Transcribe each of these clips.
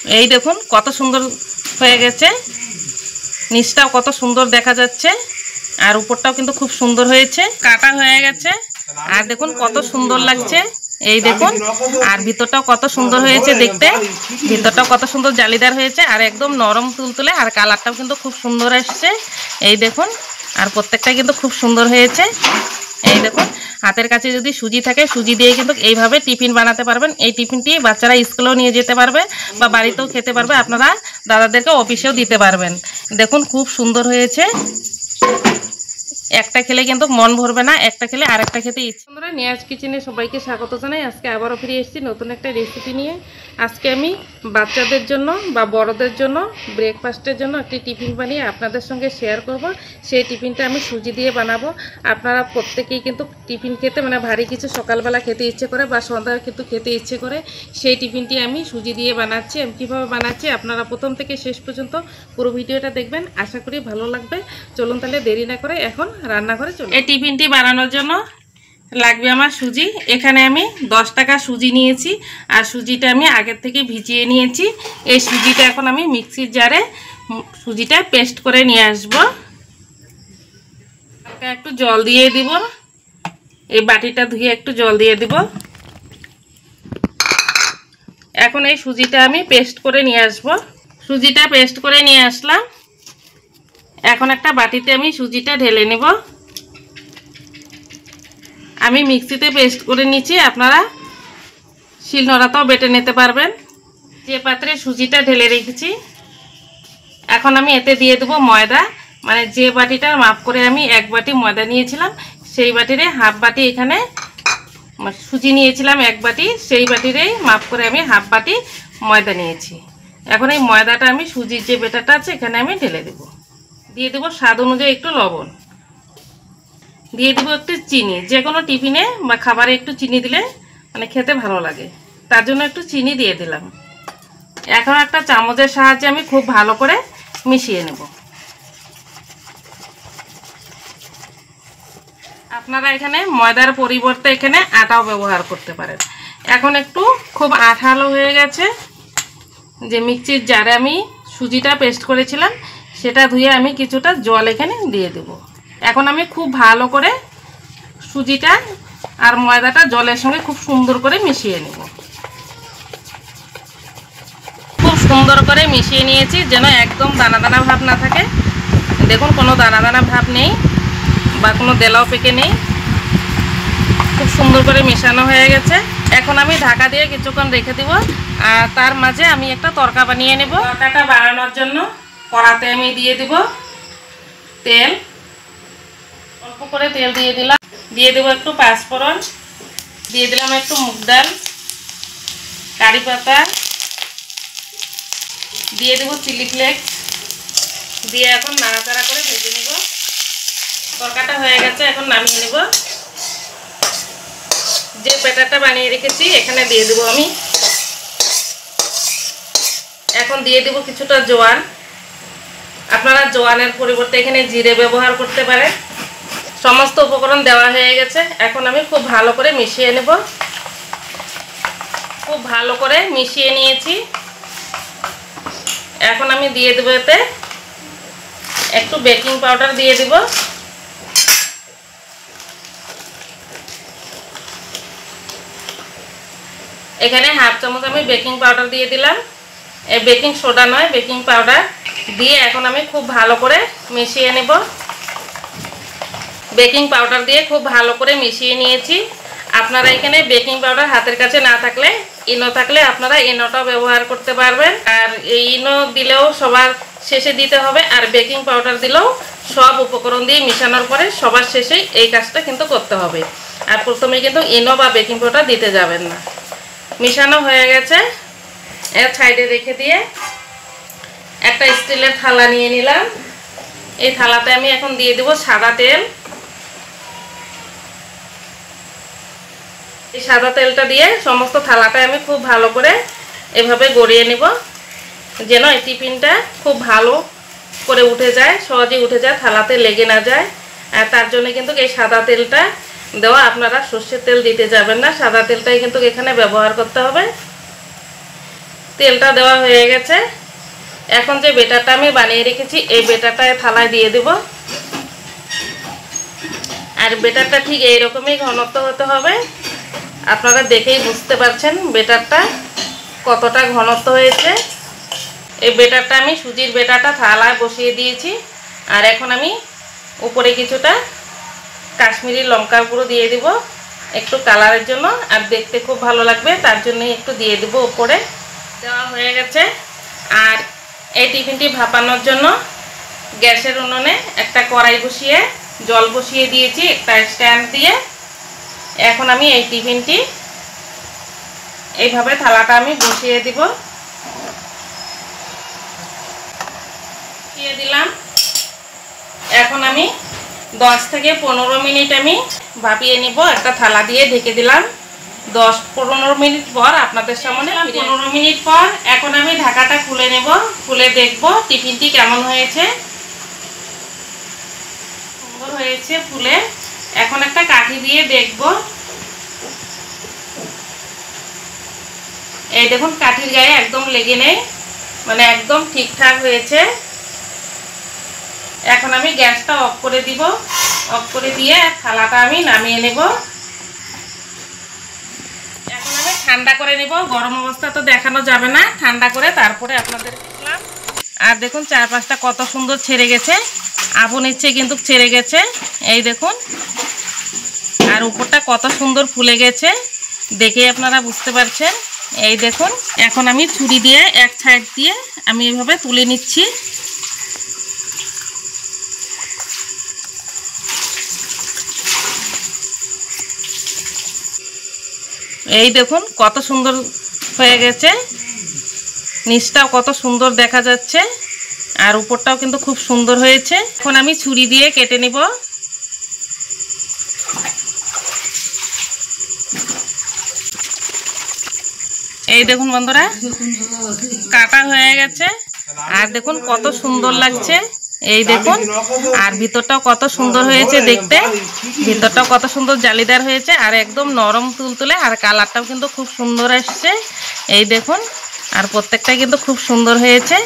এই দেখুন কত সুন্দর হয়ে গেছে, নিচটাও কত সুন্দর দেখা যাচ্ছে আর উপরটাও কিন্তু খুব সুন্দর হয়েছে, কাটা হয়ে গেছে। আর দেখুন কত সুন্দর লাগছে, এই দেখুন। আর ভিতরটাও কত সুন্দর হয়েছে দেখতে, ভিতরটাও কত সুন্দর জালিদার হয়েছে আর একদম নরম তুলতুলে, আর কালারটাও কিন্তু খুব সুন্দর আসছে, এই দেখুন। আর প্রত্যেকটাই কিন্তু খুব সুন্দর হয়েছে, এই দেখুন। হাতের কাছে যদি সুজি থাকে, সুজি দিয়ে কিন্তু এইভাবে টিফিন বানাতে পারবেন। এই টিফিনটি বাচ্চারা স্কুলেও নিয়ে যেতে পারবে বা বাড়িতেও খেতে পারবে, আপনারা দাদাদেরকে অফিসেও দিতে পারবেন। দেখুন খুব সুন্দর হয়েছে, একটা খেলে কিন্তু মন ভরবে না, একটা খেলে আরেকটা খেতে ইচ্ছে। বন্ধুরা, নিয়াজ কিচেনে সবাইকে স্বাগত জানাই। আজকে আবারও ফিরে এসেছি নতুন একটা রেসিপি নিয়ে। আজকে আমি বাচ্চাদের জন্য বা বড়দের জন্য ব্রেকফাস্টের জন্য একটি টিফিন বানিয়ে আপনাদের সঙ্গে শেয়ার করব। সেই টিফিনটা আমি সুজি দিয়ে বানাবো। আপনারা প্রত্যেকেই কিন্তু টিফিন খেতে মানে ভারী কিছু সকালবেলা খেতে ইচ্ছে করে বা সন্ধ্যায় কিন্তু খেতে ইচ্ছে করে, সেই টিফিনটি আমি সুজি দিয়ে বানাচ্ছি। আমি কীভাবে বানাচ্ছি আপনারা প্রথম থেকে শেষ পর্যন্ত পুরো ভিডিওটা দেখবেন, আশা করি ভালো লাগবে। চলুন তাহলে দেরি না করে এখন রান্নাঘরে চলুন। এই টিফিনটি বানানোর জন্য লাগবে আমার সুজি। এখানে আমি 10 টাকা সুজি নিয়েছি আর সুজিটা আমি আগের থেকে ভিজিয়ে নিয়েছি। এই সুজিটা এখন আমি মিক্সির জারে সুজিটা পেস্ট করে নিয়ে আসবো। একটু জল দিয়ে দিব, এই বাটিটা ধুয়ে একটু জল দিয়ে দিব। এখন এই সুজিটা আমি পেস্ট করে নিয়ে আসব। সুজিটা পেস্ট করে নিয়ে আসলাম। এখন একটা বাটিতে আমি সুজিটা ঢেলে নেব। আমি মিক্সিতে পেস্ট করে নিচ্ছি, আপনারা শিলনোড়াতেও বেটে নিতে পারবেন। যে পাত্রে সুজিটা ঢেলে রেখেছি, এখন আমি এতে দিয়ে দেবো ময়দা। মানে যে বাটিটার মাপ করে আমি 1 বাটি ময়দা নিয়েছিলাম, সেই বাটিরে হাফ বাটি এখানে সুজি নিয়েছিলাম 1 বাটি, সেই বাটিরেই মাপ করে আমি হাফ বাটি ময়দা নিয়েছি। এখন এই ময়দাটা আমি সুজির যে বেটাটা আছে এখানে আমি ঢেলে দেব। দিয়ে দেবো স্বাদ অনুযায়ী একটু লবণ, দিয়ে দেবো একটু চিনি। যে কোনো টিফিনে বা খাবারে একটু চিনি দিলে মানে খেতে ভালো লাগে, তার জন্য একটু চিনি দিয়ে দিলাম। এখন একটা চামচের সাহায্যে আমি খুব ভালো করে মিশিয়ে নেব। আপনারা এখানে ময়দার পরিবর্তে এখানে আটাও ব্যবহার করতে পারেন। এখন একটু খুব আঠালো হয়ে গেছে। যে মিক্সির জারে আমি সুজিটা পেস্ট করেছিলাম সেটা ধুয়ে আমি কিছুটা জল এখানে দিয়ে দেব। এখন আমি খুব ভালো করে সুজিটা আর ময়দাটা জলের সঙ্গে খুব সুন্দর করে মিশিয়ে নেব। খুব সুন্দর করে মিশিয়ে নিয়েছি, যেন একদম দানা দানা ভাব না থাকে। দেখুন কোনো দানা দানা ভাব নেই বা কোনো দেলাও পেকে নেই, খুব সুন্দর করে মেশানো হয়ে গেছে। এখন আমি ঢাকা দিয়ে কিছুক্ষণ রেখে দিব। আর তার মাঝে আমি একটা তরকা বানিয়ে নেব। তরকাটা বানানোর জন্য কড়াতে আমি দিয়ে দিব তেল, অল্প করে তেল দিয়ে দিলাম। দিয়ে দেবো একটু পাঁচফোড়ন, দিয়ে দিলাম একটু মুগ ডাল, কারি পাতা, দিয়ে দেবো চিলি ফ্লেক্স, দিয়ে এখন নাড়াচাড়া করে ভেজে নেব। তরকাটা হয়ে গেছে, এখন নামিয়ে নেব। যে ব্যাটারটা বানিয়ে রেখেছি এখানে দিয়ে দেবো আমি। এখন দিয়ে দেবো কিছুটা জোয়ান। আপনারা জোয়ানের পরিবর্তে এখানে জিরে ব্যবহার করতে পারেন। সমস্ত উপকরণ দেওয়া হয়ে গেছে, এখন আমি খুব ভালো করে মিশিয়ে নেব। খুব ভালো করে মিশিয়ে নিয়েছি। এখন আমি দিয়ে দেবো এতে একটু বেকিং পাউডার দিয়ে দেব। এখানে হাফ চামচ আমি বেকিং পাউডার দিয়ে দিলাম। এই বেকিং সোডা নয়, বেকিং পাউডার দিয়ে এখন আমি খুব ভালো করে মিশিয়ে নেব। বেকিং পাউডার দিয়ে খুব ভালো করে মিশিয়ে নিয়েছি। আপনারা এখানে বেকিং পাউডার হাতের কাছে না থাকলে ইনো থাকলে আপনারা ইনোটাও ব্যবহার করতে পারবেন। আর এই ইনো দিলেও সবার শেষে দিতে হবে, আর বেকিং পাউডার দিলেও সব উপকরণ দিয়ে মিশানোর পরে সবার শেষেই এই কাজটা কিন্তু করতে হবে। আর প্রথমে কিন্তু ইনো বা বেকিং পাউডার দিতে যাবেন না। মিশানো হয়ে গেছে, এর সাইডে রেখে দিয়ে একটা স্টিলের থালা নিয়ে নিলাম। এই থালাতে আমি এখন দিয়ে দেব সাদা তেল। এই সাদা তেলটা দিয়ে সমস্ত থালাটা আমি খুব ভালো করে এভাবে গড়িয়ে নেব, যেন এই টিফিনটা খুব ভালো করে উঠে যায়, সহজে উঠে যায়, থালাতে লেগে না যায়। আর তার জন্য কিন্তু এই সাদা তেলটা দেওয়া। আপনারা সর্ষের তেল দিতে যাবেন না, সাদা তেলটাই কিন্তু এখানে ব্যবহার করতে হবে। তেলটা দেওয়া হয়ে গেছে। এখন যে বেটারটা আমি বানিয়ে রেখেছি এই বেটারটা থালায় দিয়ে দেব। আর বেটারটা ঠিক এইরকমই ঘনত্ব হতে হবে। আপনারা দেখেই বুঝতে পারছেন বেটারটা কতটা ঘনত্ব হয়েছে। এই বেটারটা আমি সুজির বেটারটা থালায় বসিয়ে দিয়েছি। আর এখন আমি উপরে কিছুটা কাশ্মীরি লঙ্কার গুঁড়ো দিয়ে দিব একটু কালারের জন্য, আর দেখতে খুব ভালো লাগবে তার জন্যই একটু দিয়ে দেব উপরে। দেওয়া হয়ে গেছে। আর এই টিফিনটি ভাপানোর জন্য গ্যাসের উনুনে একটা কড়াই বসিয়ে জল বসিয়ে দিয়েছি একটা স্ট্যান্ড দিয়ে। এখন আমি এই টিফিনটি এইভাবে থালাটা আমি বসিয়ে দিব। দিয়ে দিলাম। এখন আমি 10 থেকে 15 মিনিট আমি ভাপিয়ে নিব। একটা থালা দিয়ে ঢেকে দিলাম। 10-15 মিনিট পর আপনাদের সামনে 15 মিনিট পর এখন আমি ঢাকাটা খুলে নেব। খুলে দেখব টিফিনটি কেমন হয়েছে। সুন্দর হয়েছে ফুলে। এখন একটা কাঠি দিয়ে দেখব। এই দেখুন কাঠির গায়ে একদম লেগে নেই, মানে একদম ঠিকঠাক হয়েছে। এখন আমি গ্যাসটা অফ করে দিব। অফ করে দিয়ে থালাটা আমি নামিয়ে নেব। এখন আমি ঠান্ডা করে নেব। গরম অবস্থা তো দেখানো যাবে না, ঠান্ডা করে তারপরে আপনাদের দেখলাম। আর দেখুন চারপাশটা কত সুন্দর ছেড়ে গেছে, আগুন ইচ্ছে কিন্তু ছেড়ে গেছে এই দেখুন। আর উপরটা কত সুন্দর ফুলে গেছে দেখে আপনারা বুঝতে পারছেন। এই দেখুন এখন আমি ছুরি দিয়ে এক সাইড দিয়ে আমি এইভাবে তুলে নিচ্ছি। এই দেখুন কত সুন্দর হয়ে গেছে, নিচটাও কত সুন্দর দেখা যাচ্ছে আর উপরটাও কিন্তু খুব সুন্দর হয়েছে। এখন আমি ছুরি দিয়ে কেটে নিব। এই দেখুন বন্ধুরা কাটা হয়ে গেছে। আর দেখুন কত সুন্দর লাগছে এই দেখুন। আর ভিতরটাও কত সুন্দর হয়েছে দেখতে, ভিতরটাও কত সুন্দর জালিদার হয়েছে আর একদম নরম তুলতুলে। আর কালারটাও কিন্তু খুব সুন্দর আসছে এই দেখুন। আর প্রত্যেকটাই কিন্তু খুব সুন্দর হয়েছে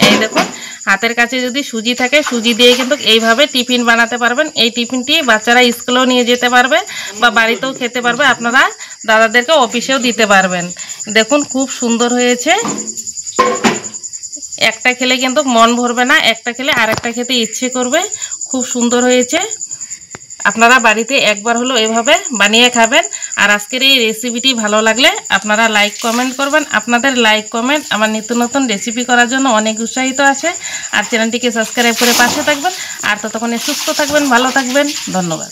এই দেখুন। হাতের কাছে যদি সুজি থাকে সুজি দিয়ে কিন্তু এইভাবে টিফিন বানাতে পারবেন। এই টিফিনটি বাচ্চারা স্কুলেও নিয়ে যেতে পারবে বা বাড়িতেও খেতে পারবে, আপনারা দাদাদেরকে অফিসেও দিতে পারবেন। দেখুন খুব সুন্দর হয়েছে। একটা খেলে কিন্তু মন ভরবে না, একটা খেলে আরেকটা খেতে ইচ্ছে করবে। খুব সুন্দর হয়েছে। আপনারা বাড়িতে একবার হলো এভাবে বানিয়ে খাবেন। আর আজকের এই রেসিপিটি ভালো লাগলে আপনারা লাইক কমেন্ট করবেন। আপনাদের লাইক কমেন্ট আমার নিত্য নতুন রেসিপি করার জন্য অনেক উৎসাহিত আছে। আর চ্যানেলটিকে সাবস্ক্রাইব করে পাশে থাকবেন। আর ততক্ষণে সুস্থ থাকবেন, ভালো থাকবেন। ধন্যবাদ।